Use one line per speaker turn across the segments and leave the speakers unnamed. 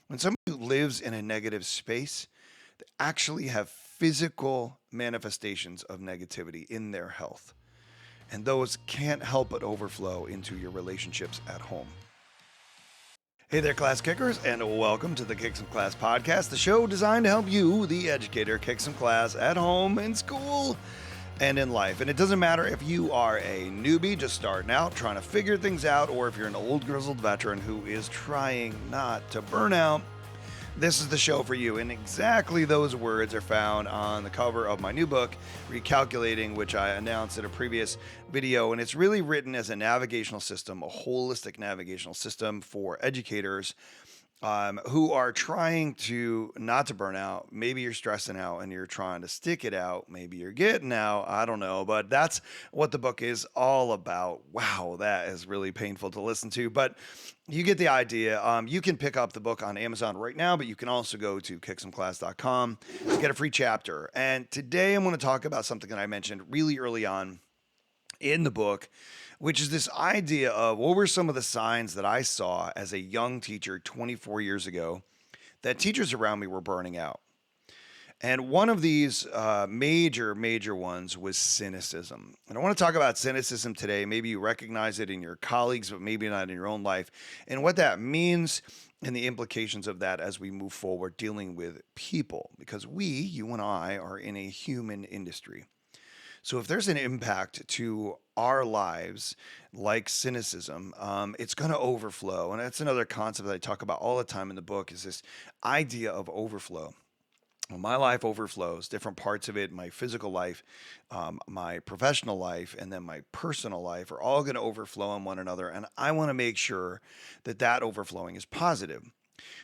When somebody who lives in a negative space, they actually have physical manifestations of negativity in their health. And those can't help but overflow into your relationships at home. Hey there, class kickers, and welcome to the Kick Some Class podcast, the show designed to help you, the educator, kick some class at home, in school, and in life. And it doesn't matter if you are a newbie just starting out, trying to figure things out, or if you're an old grizzled veteran who is trying not to burn out. This is the show for you, and exactly those words are found on the cover of my new book, Recalculating, which I announced in a previous video. And it's really written as a navigational system, a holistic navigational system for educators who are trying to not to burn out. Maybe you're stressing out and you're trying to stick it out. Maybe you're getting out. I don't know. But that's what the book is all about. Wow, that is really painful to listen to. But you get the idea. You can pick up the book on Amazon right now, but you can also go to kicksomeclass.com to get a free chapter. And today I'm going to talk about something that I mentioned really early on in the book, which is this idea of what were some of the signs that I saw as a young teacher 24 years ago that teachers around me were burning out. And one of these major ones was cynicism. And I want to talk about cynicism today. Maybe you recognize it in your colleagues, but maybe not in your own life, and what that means and the implications of that as we move forward dealing with people. Because we, you and I, are in a human industry. So if there's an impact to our lives, like cynicism, it's going to overflow. And that's another concept that I talk about all the time in the book is this idea of overflow. Well, my life overflows, different parts of it, my physical life, my professional life, and then my personal life are all going to overflow on one another. And I want to make sure that that overflowing is positive.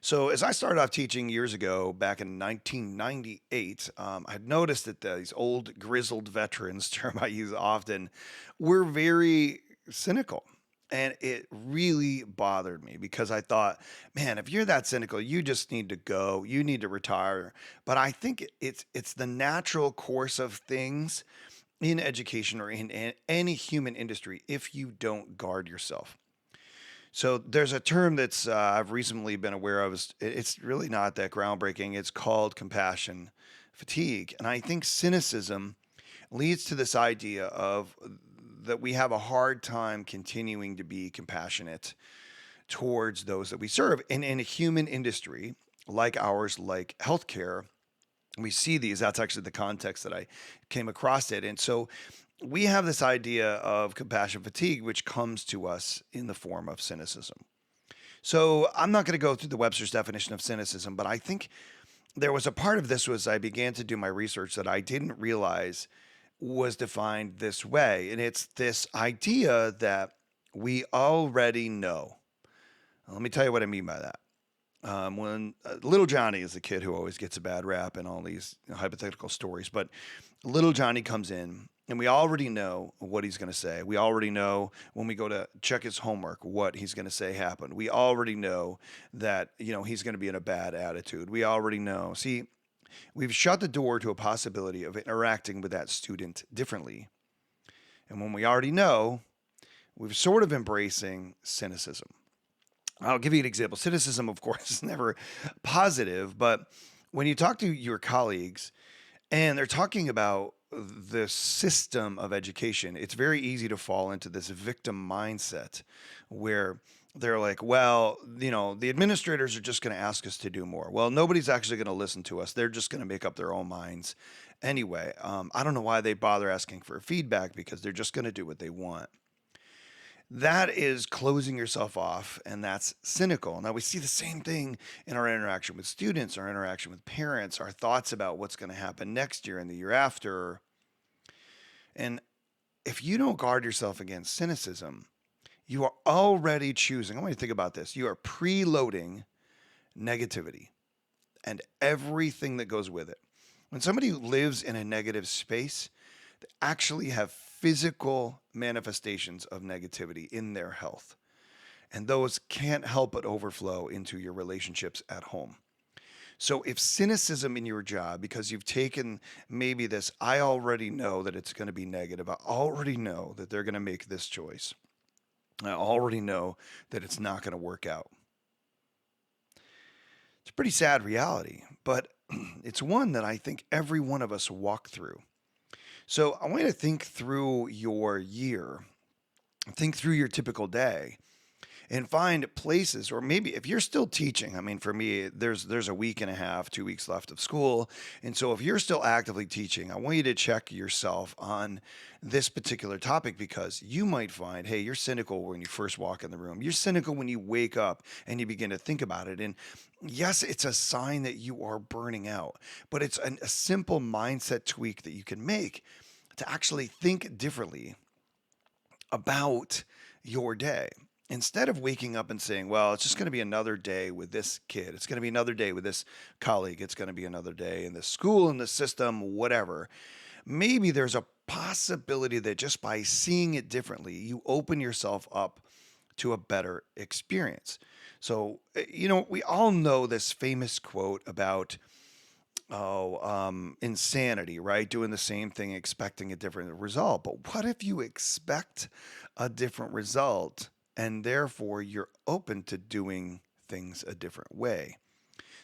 So, as I started off teaching years ago, back in 1998, I'd noticed that these old grizzled veterans, term I use often, were very cynical. And it really bothered me because I thought, man, if you're that cynical, you just need to go. You need to retire. But I think it's the natural course of things in education or in any human industry if you don't guard yourself. So there's a term that's I've recently been aware of. It's really not that groundbreaking. It's called compassion fatigue, and I think cynicism leads to this idea of that we have a hard time continuing to be compassionate towards those that we serve. And in a human industry like ours, like healthcare, we see these. That's actually the context that I came across it. And so we have this idea of compassion fatigue, which comes to us in the form of cynicism. So I'm not going to go through the Webster's definition of cynicism, but I think there was a part of this was I began to do my research that I didn't realize was defined this way. And it's this idea that we already know. Let me tell you what I mean by that. When little Johnny is the kid who always gets a bad rap in all these hypothetical stories, but little Johnny comes in and we already know what he's going to say. We already know when we go to check his homework what he's going to say happened. We already know that, he's going to be in a bad attitude. We already know. See, we've shut the door to a possibility of interacting with that student differently. And when we already know, we're sort of embracing cynicism. I'll give you an example. Cynicism, of course, is never positive, but when you talk to your colleagues and they're talking about the system of education, it's very easy to fall into this victim mindset where they're like, well, the administrators are just going to ask us to do more. Well, nobody's actually going to listen to us. They're just going to make up their own minds anyway. I don't know why they bother asking for feedback because they're just going to do what they want. That is closing yourself off, and that's cynical. Now, we see the same thing in our interaction with students, our interaction with parents, our thoughts about what's going to happen next year and the year after. And if you don't guard yourself against cynicism, you are already choosing. I want you to think about this. You are preloading negativity and everything that goes with it. When somebody lives in a negative space, they actually have physical manifestations of negativity in their health. And those can't help but overflow into your relationships at home. So if cynicism in your job, because you've taken maybe this, I already know that it's going to be negative. I already know that they're going to make this choice. I already know that it's not going to work out. pretty sad reality, but it's one that I think every one of us walk through. So I want you to think through your year, think through your typical day, and find places, or maybe if you're still teaching. I mean, for me, there's a week and a half, 2 weeks left of school, and so if you're still actively teaching, I want you to check yourself on this particular topic, because you might find, hey, you're cynical when you first walk in the room, you're cynical when you wake up and you begin to think about it, and yes, it's a sign that you are burning out, but it's a simple mindset tweak that you can make to actually think differently about your day. Instead of waking up and saying, well, it's just going to be another day with this kid, it's going to be another day with this colleague, it's going to be another day in the school, in the system, whatever. Maybe there's a possibility that just by seeing it differently, you open yourself up to a better experience. So, we all know this famous quote about insanity, right? Doing the same thing, expecting a different result. But what if you expect a different result and therefore you're open to doing things a different way?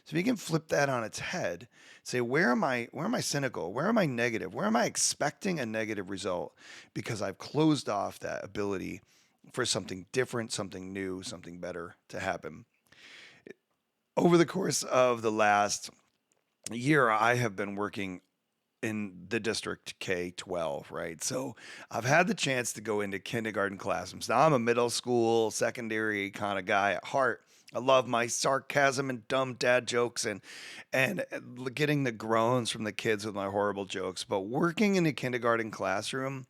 So if you can flip that on its head, say, where am I cynical? Where am I negative? Where am I expecting a negative result because I've closed off that ability for something different, something new, something better to happen? Over the course of the last year, I have been working in the district K-12, right? So I've had the chance to go into kindergarten classrooms. Now I'm a middle school, secondary kind of guy at heart. I love my sarcasm and dumb dad jokes and getting the groans from the kids with my horrible jokes. But working in a kindergarten classroom,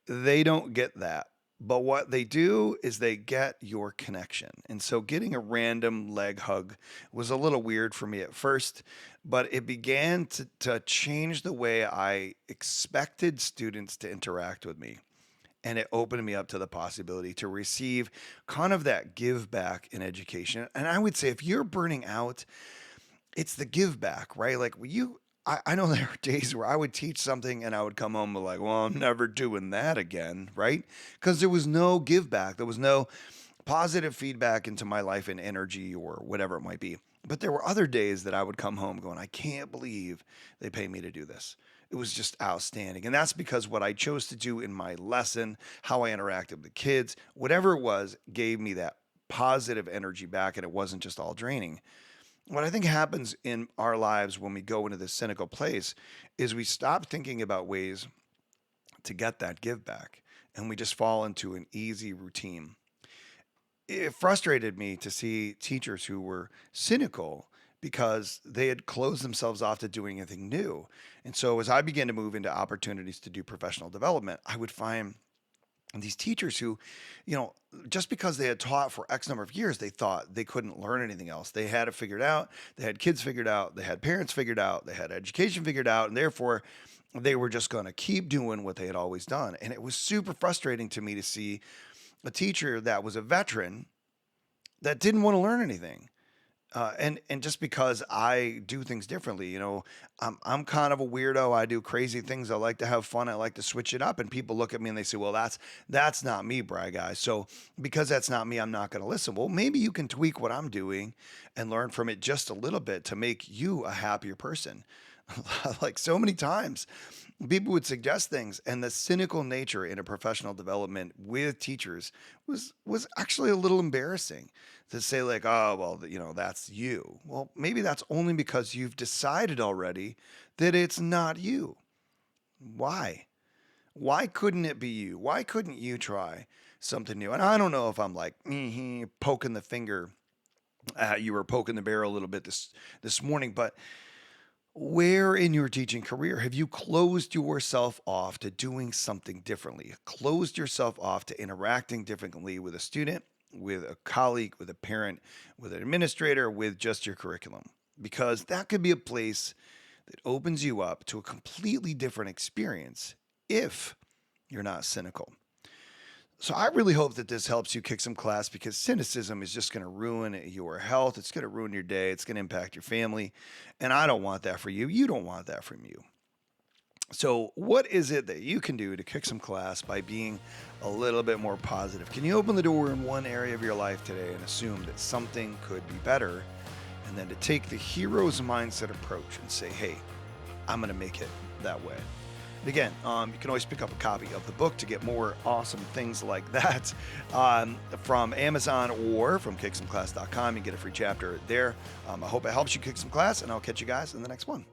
they don't get that. But what they do is they get your connection. And so getting a random leg hug was a little weird for me at first, but it began to change the way I expected students to interact with me. And it opened me up to the possibility to receive kind of that give back in education. And I would say if you're burning out, it's the give back, right? Like I know there are days where I would teach something and I would come home and be like, well, I'm never doing that again, right? Because there was no give back. There was no positive feedback into my life and energy or whatever it might be. But there were other days that I would come home going, I can't believe they pay me to do this. It was just outstanding. And that's because what I chose to do in my lesson, how I interacted with the kids, whatever it was, gave me that positive energy back, and it wasn't just all draining. What I think happens in our lives when we go into this cynical place is we stop thinking about ways to get that give back, and we just fall into an easy routine. It frustrated me to see teachers who were cynical because they had closed themselves off to doing anything new. And so as I began to move into opportunities to do professional development, I would find these teachers who, just because they had taught for X number of years, they thought they couldn't learn anything else. They had it figured out. They had kids figured out. They had parents figured out. They had education figured out. And therefore, they were just going to keep doing what they had always done. And it was super frustrating to me to see a teacher that was a veteran that didn't want to learn anything. And just because I do things differently, I'm kind of a weirdo. I do crazy things. I like to have fun. I like to switch it up. And people look at me and they say, "Well, that's not me, Bri guy. So because that's not me, I'm not going to listen." Well, maybe you can tweak what I'm doing and learn from it just a little bit to make you a happier person. Like so many times, people would suggest things, and the cynical nature in a professional development with teachers was actually a little embarrassing to say, like, oh well, that's you. Well, maybe that's only because you've decided already that it's not you. Why couldn't it be you? Why couldn't you try something new? And I don't know if I'm like poking the finger at you or poking the bear a little bit this morning, but where in your teaching career have you closed yourself off to doing something differently? Closed yourself off to interacting differently with a student, with a colleague, with a parent, with an administrator, with just your curriculum? Because that could be a place that opens you up to a completely different experience if you're not cynical. So I really hope that this helps you kick some class, because cynicism is just going to ruin your health. It's going to ruin your day. It's going to impact your family. And I don't want that for you. You don't want that from you. So what is it that you can do to kick some class by being a little bit more positive? Can you open the door in one area of your life today and assume that something could be better? and then to take the hero's mindset approach and say, hey, I'm going to make it that way. And again, you can always pick up a copy of the book to get more awesome things like that from Amazon or from kicksomeclass.com. You get a free chapter there. I hope it helps you kick some class, and I'll catch you guys in the next one.